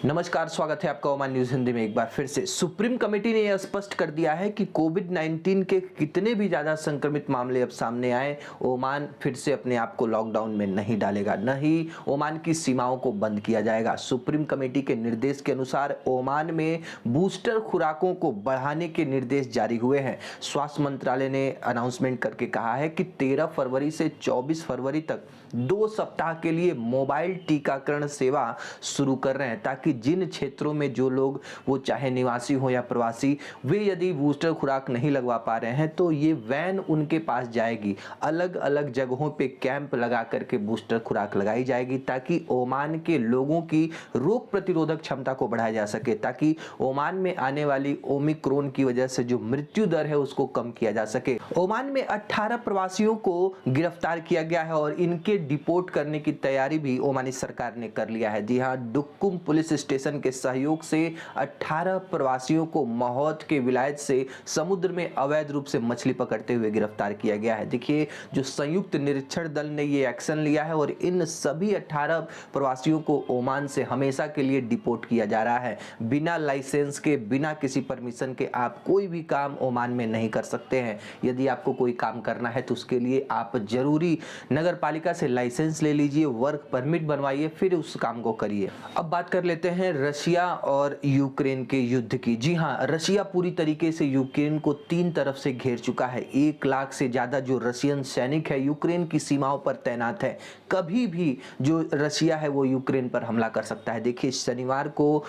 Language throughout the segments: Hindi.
नमस्कार, स्वागत है आपका ओमान न्यूज हिंदी में एक बार फिर से। सुप्रीम कमेटी ने यह स्पष्ट कर दिया है कि कोविड-19 के कितने भी ज्यादा संक्रमित मामले अब सामने आए, ओमान फिर से अपने आप को लॉकडाउन में नहीं डालेगा, न ही ओमान की सीमाओं को बंद किया जाएगा। सुप्रीम कमेटी के निर्देश के अनुसार ओमान में बूस्टर खुराकों को बढ़ाने के निर्देश जारी हुए हैं। स्वास्थ्य मंत्रालय ने अनाउंसमेंट करके कहा है कि 13 फरवरी से 24 फरवरी तक 2 सप्ताह के लिए मोबाइल टीकाकरण सेवा शुरू कर रहे हैं, ताकि जिन क्षेत्रों में जो लोग, वो चाहे निवासी हो या प्रवासी, वे यदि बूस्टर खुराक नहीं लगवा पा रहे हैं तो ये वैन उनके पास जाएगी। अलग अलग जगहों पे कैंप लगा करके बूस्टर खुराक लगाई जाएगी, ताकि ओमान के लोगों की रोग प्रतिरोधक क्षमता को बढ़ाया जा सके, ताकि ओमान में आने वाली ओमिक्रॉन की वजह से जो मृत्यु दर है उसको कम किया जा सके। ओमान में 18 प्रवासियों को गिरफ्तार किया गया है और इनके डिपोर्ट करने की तैयारी भी ओमानी सरकार ने कर लिया है। जी हाँ, डुक्कुम पुलिस स्टेशन के सहयोग से 18 प्रवासियों को मौत के विलायत से समुद्र में अवैध रूप से मछली पकड़ते हुए गिरफ्तार किया गया है। देखिए, जो संयुक्त निरीक्षण दल ने ये एक्शन लिया है और इन सभी 18 प्रवासियों को ओमान से हमेशा के लिए डिपोर्ट किया जा रहा है। बिना लाइसेंस के, बिना किसी परमिशन के आप कोई भी काम ओमान में नहीं कर सकते हैं। यदि आपको कोई काम करना है तो उसके लिए आप जरूरी नगर पालिका से लाइसेंस ले लीजिए, वर्क परमिट बनवाइए, फिर उस काम को करिए। अब बात कर लेते हैं रशिया और यूक्रेन के युद्ध की। जी हाँ, रशिया पूरी तरीके से यूक्रेन को 3 तरफ से घेर चुका है। 1 लाख से ज्यादा जो रशियन सैनिक है यूक्रेन की सीमाओं पर तैनात है। कभी भी जो रशिया है वो यूक्रेन पर हमला कर सकता है। देखिए, शनिवार को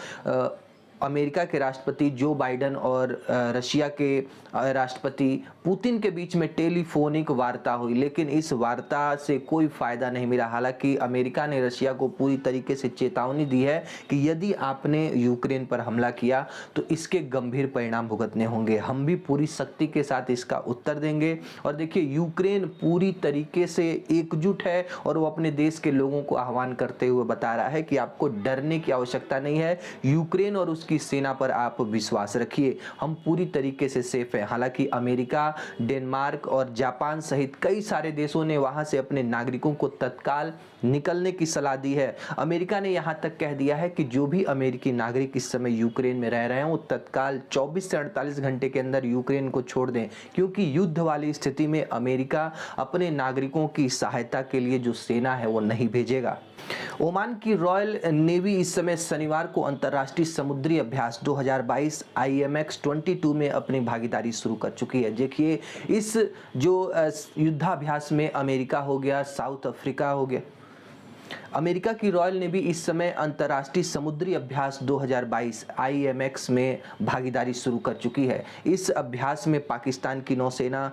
अमेरिका के राष्ट्रपति जो बाइडेन और रशिया के राष्ट्रपति पुतिन के बीच में टेलीफोनिक वार्ता हुई, लेकिन इस वार्ता से कोई फायदा नहीं मिला। हालांकि अमेरिका ने रशिया को पूरी तरीके से चेतावनी दी है कि यदि आपने यूक्रेन पर हमला किया तो इसके गंभीर परिणाम भुगतने होंगे, हम भी पूरी शक्ति के साथ इसका उत्तर देंगे। और देखिए, यूक्रेन पूरी तरीके से एकजुट है और वो अपने देश के लोगों को आह्वान करते हुए बता रहा है कि आपको डरने की आवश्यकता नहीं है, यूक्रेन और की सेना पर आप विश्वास रखिए, हम पूरी तरीके से सेफ हैं। हालांकि अमेरिका, डेनमार्क और जापान सहित कई सारे देशों ने वहां से अपने नागरिकों को तत्काल निकलने की सलाह दी है। अमेरिका ने यहां तक कह दिया है कि जो भी अमेरिकी नागरिक इस समय यूक्रेन में रह रहे हैं वो तत्काल 24 से 48 घंटे के अंदर यूक्रेन को छोड़ दें, क्योंकि युद्ध वाली स्थिति में अमेरिका अपने नागरिकों की सहायता के लिए जो सेना है वो नहीं भेजेगा। ओमान की रॉयल नेवी इस समय शनिवार को अंतर्राष्ट्रीय समुद्री अभ्यास 2022 IMX 22 में अपनी भागीदारी शुरू कर चुकी है। देखिए, इस जो युद्धाभ्यास में अमेरिका हो गया, साउथ अफ्रीका हो गया, अमेरिका की रॉयल नेवी इस समय अंतर्राष्ट्रीय समुद्री अभ्यास 2022 IMX में भागीदारी शुरू कर चुकी है। इस अभ्यास में पाकिस्तान की नौसेना,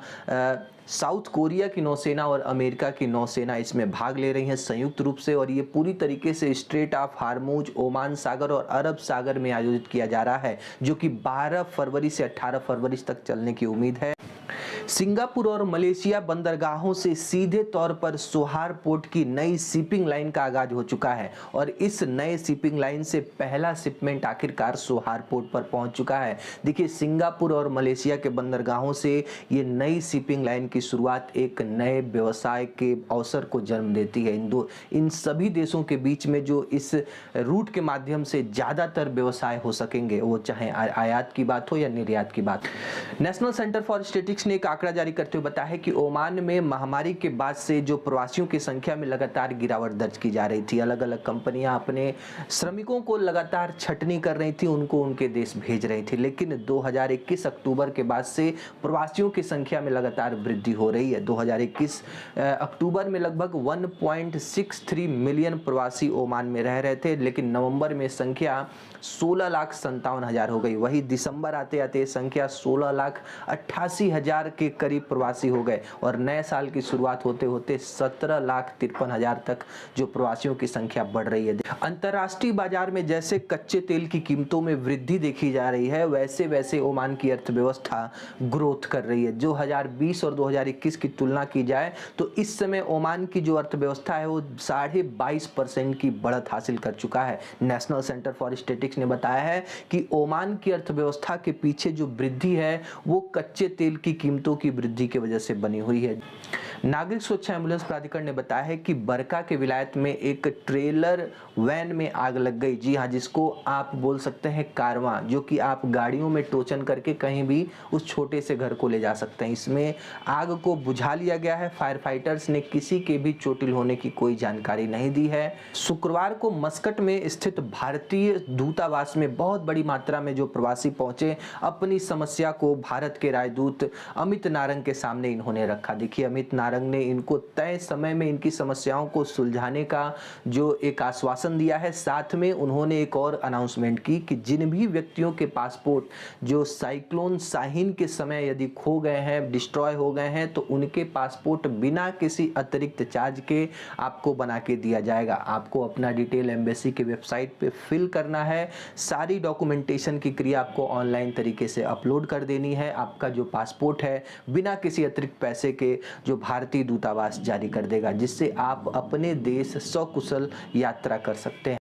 साउथ कोरिया की नौसेना और अमेरिका की नौसेना इसमें भाग ले रही हैं संयुक्त रूप से, और ये पूरी तरीके से स्ट्रेट ऑफ हार्मूज, ओमान सागर और अरब सागर में आयोजित किया जा रहा है, जो कि 12 फरवरी से 18 फरवरी तक चलने की उम्मीद है। सिंगापुर और मलेशिया बंदरगाहों से सीधे तौर पर सोहार पोर्ट की नई शिपिंग लाइन का आगाज हो चुका है और इस नए शिपिंग लाइन से पहला शिपमेंट आखिरकार सोहार पोर्ट पर पहुंच चुका है। देखिए, सिंगापुर और मलेशिया के बंदरगाहों से ये नई शिपिंग लाइन की शुरुआत एक नए व्यवसाय के अवसर को जन्म देती है। इन सभी देशों के बीच में जो इस रूट के माध्यम से ज्यादातर व्यवसाय हो सकेंगे, वो चाहे आयात की बात हो या निर्यात की बात। नेशनल सेंटर फॉर स्टैटिस्टिक्स ने आंकड़ा जारी करते हुए बताया है कि ओमान में महामारी के बाद से जो प्रवासियों की संख्या में लगातार गिरावट दर्ज की जा रही थी। अलग अलग कंपनियां अपने श्रमिकों को लगातार छटनी कर रही थी, उनको उनके देश भेज रही थी, लेकिन 2021 अक्टूबर के बाद से प्रवासियों की संख्या में लगातार वृद्धि हो रही है। 2021 अक्टूबर में लगभग 1.63 मिलियन प्रवासी ओमान में रह रहे थे, लेकिन नवंबर में संख्या 16,57,000 हो गई। वही दिसंबर आते आते संख्या 16,88,000 के करीब प्रवासी हो गए और नए साल की शुरुआत होते होते 17,53,000 तक जो प्रवासियों की संख्या बढ़ रही है। अंतर्राष्ट्रीय बाजार में जैसे कच्चे तेल की कीमतों में वृद्धि देखी जा रही है, वैसे वैसे ओमान की अर्थव्यवस्था ग्रोथ कर रही है। 2020 और 2021 की तुलना की जाए तो इस समय ओमान की जो अर्थव्यवस्था है वो 22.5% की बढ़त हासिल कर चुका है। नेशनल सेंटर फॉर स्टैटिस्टिक्स ने बताया है कि ओमान की अर्थव्यवस्था के पीछे जो वृद्धि है वो कच्चे तेल की कीमतों अपराधों की वृद्धि की वजह से बनी हुई है। नागरिक सुरक्षा एम्बुलेंस प्राधिकरण ने बताया है कि बरका के विलायत में एक ट्रेलर वैन में आग लग गई। जी हाँ, जिसको आप बोल सकते हैं कारवां, जो कि आप गाड़ियों में टोचन करके कहीं भी उस छोटे से घर को ले जा सकते हैं। इसमें आग को बुझा लिया गया है। फायर फाइटर्स ने किसी के भी चोटिल होने की कोई जानकारी नहीं दी है। शुक्रवार को मस्कट में स्थित भारतीय दूतावास में बहुत बड़ी मात्रा में जो प्रवासी पहुंचे, अपनी समस्या को भारत के राजदूत अमित नारंग के सामने इन्होंने रखा। देखिए, अमित नारंग ने इनको तय समय में इनकी समस्याओं को सुलझाने का जो एक आश्वासन दिया है। साथ में उन्होंने एक और अनाउंसमेंट की कि जिन भी व्यक्तियों के पासपोर्ट जो साइक्लोन शाहीन के समय यदि खो गए हैं, डिस्ट्रॉय हो गए हैं, तो उनके पासपोर्ट बिना किसी अतिरिक्त चार्ज के आपको बना के दिया जाएगा। आपको अपना डिटेल एम्बेसी के वेबसाइट पे फिल करना है। सारी डॉक्यूमेंटेशन की क्रिया आपको ऑनलाइन तरीके से अपलोड कर देनी है। आपका जो पासपोर्ट है बिना किसी अतिरिक्त पैसे के जो भारतीय दूतावास जारी कर देगा, जिससे आप अपने देश सकुशल यात्रा कर सकते हैं।